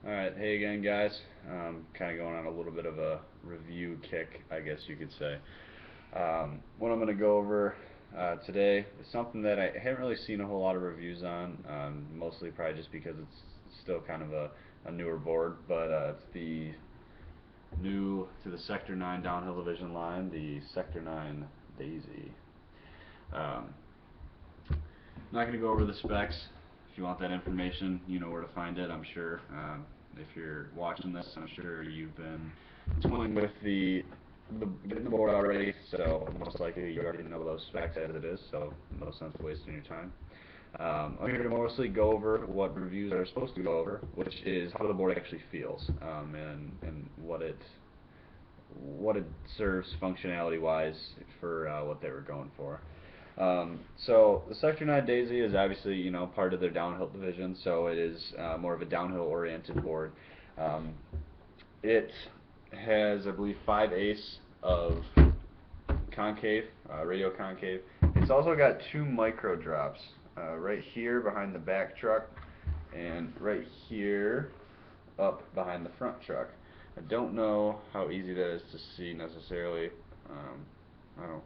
Alright, hey again guys. Kind of going on a little bit of a review kick, I guess you could say. What I'm going to go over today is something that I haven't really seen a whole lot of reviews on, mostly probably just because it's still kind of a newer board, but it's the new to the Sector 9 downhill division line, the Sector 9 Daisy. Um, I'm not going to go over the specs. If you want that information, you know where to find it, I'm sure. If you're watching this, I'm sure you've been toying with the getting the board already, so most likely you already know those specs as it is, so no sense wasting your time. I'm here to mostly go over what reviews are supposed to go over, which is how the board actually feels, and what it serves functionality wise for what they were going for. So the Sector 9 Daisy is obviously, part of their downhill division, so it is more of a downhill oriented board. Um, it has, I believe, 5/8 of concave, radial concave. It's also got two micro drops, right here behind the back truck and right here up behind the front truck. I don't know how easy that is to see necessarily. I don't.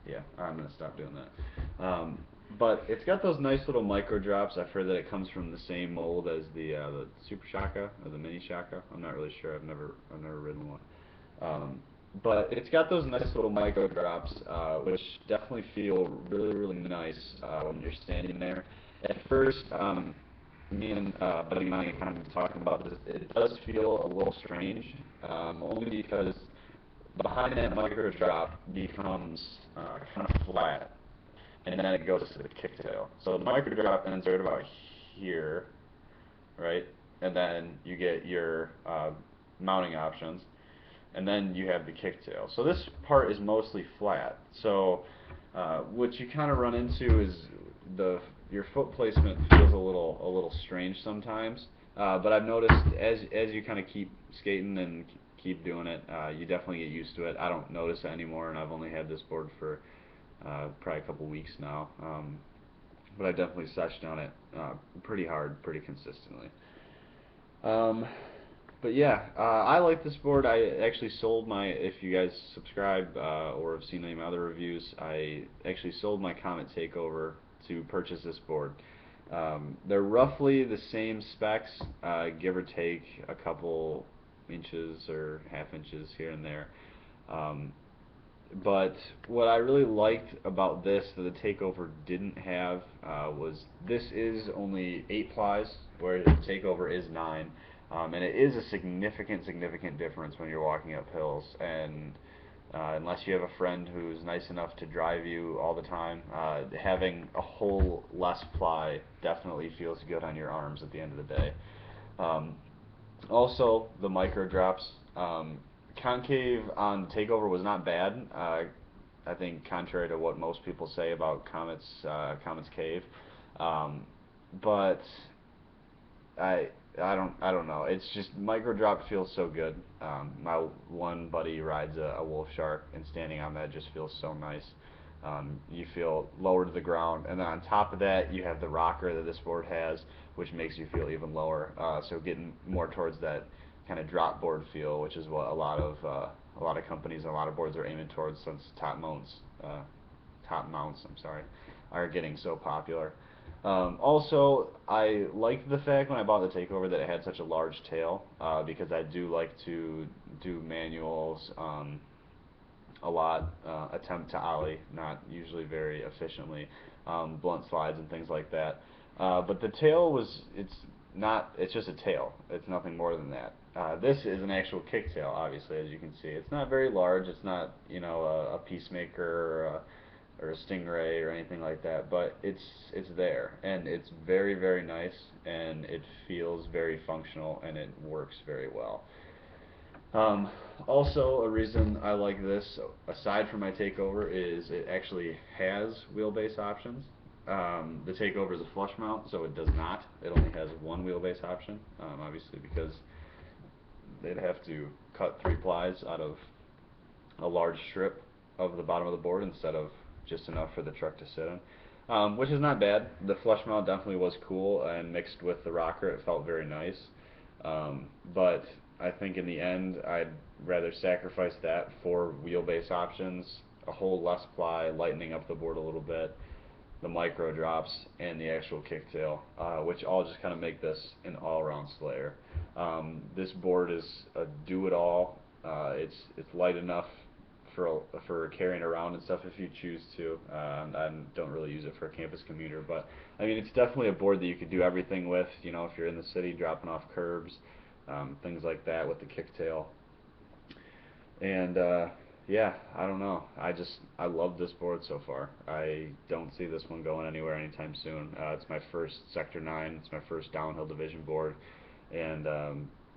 Yeah, I'm gonna stop doing that. But it's got those nice little micro drops. I've heard that it comes from the same mold as the Super Shaka or the Mini Shaka. I'm not really sure. I've never ridden one. But it's got those nice little micro drops, which definitely feel really nice when you're standing there. At first, me and buddy Mike kind of talking about this. It does feel a little strange, only because behind that micro drop becomes kind of flat, and then it goes to the kicktail. So the micro drop ends right about here, right? And then you get your mounting options, and then you have the kicktail. So this part is mostly flat. So what you kind of run into is the your foot placement feels a little strange sometimes. But I've noticed as you kind of keep skating and keep doing it, you definitely get used to it. I don't notice it anymore, and I've only had this board for probably a couple weeks now. But I definitely session on it pretty hard, pretty consistently. Um, but yeah, I like this board. I actually sold my, if you guys subscribe or have seen any of my other reviews, I actually sold my Comet Takeover to purchase this board. They're roughly the same specs, give or take a couple inches or half inches here and there. Um, but what I really liked about this that the Takeover didn't have was this is only 8 plies, whereas the Takeover is 9. And it is a significant difference when you're walking up hills. And unless you have a friend who's nice enough to drive you all the time, having a whole less ply definitely feels good on your arms at the end of the day. Um, Also, the micro drops. Concave on Takeover was not bad. I think contrary to what most people say about Comet's Cave, um, but I don't know. It's just micro drop feels so good. My one buddy rides a Wolf Shark, and standing on that just feels so nice. You feel lower to the ground, and then on top of that, you have the rocker that this board has, which makes you feel even lower. So getting more towards that kind of drop board feel, which is what a lot of companies and a lot of boards are aiming towards since top mounts, I'm sorry, are getting so popular. Also, I liked the fact when I bought the Takeover that it had such a large tail, because I do like to do manuals a lot, attempt to ollie, not usually very efficiently, blunt slides and things like that. But the tail it's just a tail. It's nothing more than that. This is an actual kicktail, obviously, as you can see. It's not very large. It's not, a Peacemaker or a Stingray or anything like that, but it's there, and it's very nice, and it feels very functional, and it works very well. Um, Also, a reason I like this, aside from my Takeover, is it actually has wheelbase options. The Takeover is a flush mount, so it does not. It only has one wheelbase option, obviously because they'd have to cut 3 plies out of a large strip of the bottom of the board instead of just enough for the truck to sit in, which is not bad. The flush mount definitely was cool, and mixed with the rocker, it felt very nice. But I think in the end, I'd rather sacrifice that for wheelbase options, a whole less ply, lightening up the board a little bit, the micro drops, and the actual kicktail, which all just kind of make this an all-around slayer. This board is a do-it-all. It's light enough for carrying around and stuff if you choose to. I don't really use it for a campus commuter, but I mean it's definitely a board that you could do everything with. You know, if you're in the city dropping off curbs, things like that with the kicktail. And yeah, I don't know. I love this board so far. I don't see this one going anywhere anytime soon. It's my first Sector 9. It's my first downhill division board, and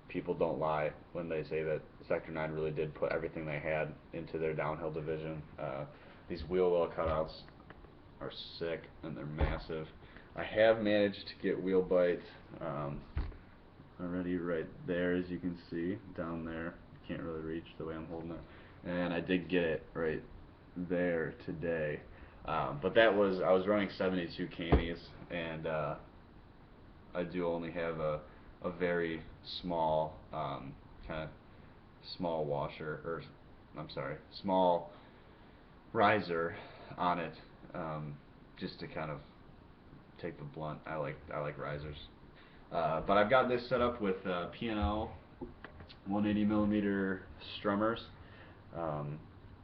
people don't lie when they say that Sector 9 really did put everything they had into their downhill division. These wheel well cutouts are sick and they're massive. I have managed to get wheel bite already right there, as you can see down there. Can't really reach the way I'm holding it, and I did get it right there today. But that was I was running 72 camis, and I do only have a very small kind of small washer, or I'm sorry, small riser on it, just to kind of take the blunt. I like risers. But I've got this set up with P&L 180 millimeter strummers,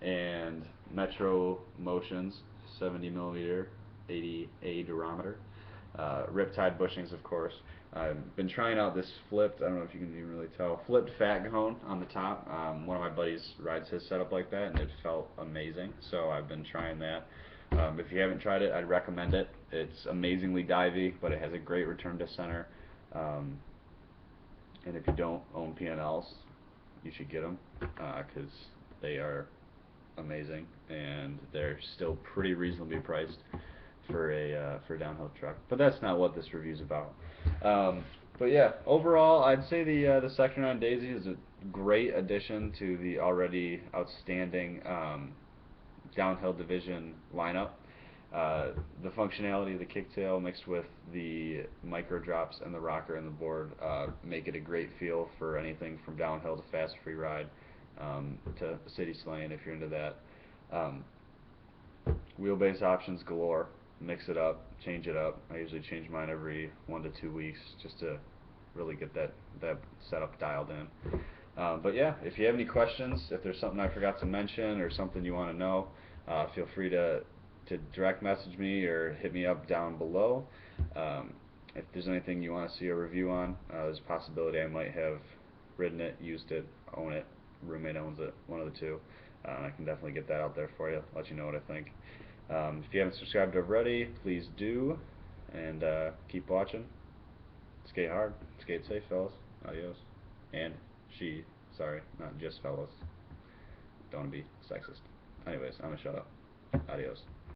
and Metro Motions 70 millimeter 80A durometer, Riptide bushings, of course. I've been trying out this flipped, I don't know if you can even really tell, flipped fat cone on the top. One of my buddies rides his setup like that, and it felt amazing, so I've been trying that. If you haven't tried it, I'd recommend it. It's amazingly divey, but it has a great return to center. And if you don't own P&Ls, you should get them, because they are amazing, and they're still pretty reasonably priced for a downhill truck. But that's not what this review's about. But yeah, overall, I'd say the Sector 9 Daisy is a great addition to the already outstanding downhill division lineup. The functionality of the kicktail mixed with the micro drops and the rocker and the board make it a great feel for anything from downhill to fast free ride, to city slaying if you're into that. Wheelbase options galore. Mix it up, change it up. I usually change mine every 1 to 2 weeks just to really get that setup dialed in. But yeah, if you have any questions, if there's something I forgot to mention or something you want to know, feel free to direct message me or hit me up down below. If there's anything you want to see a review on, there's a possibility I might have ridden it, used it, own it, roommate owns it, one of the two. I can definitely get that out there for you, let you know what I think. If you haven't subscribed already, please do, and keep watching. Skate hard, skate safe, fellas. Adios. And sorry, not just fellas. Don't want to be sexist. Anyways, I'm gonna shut up. Adios.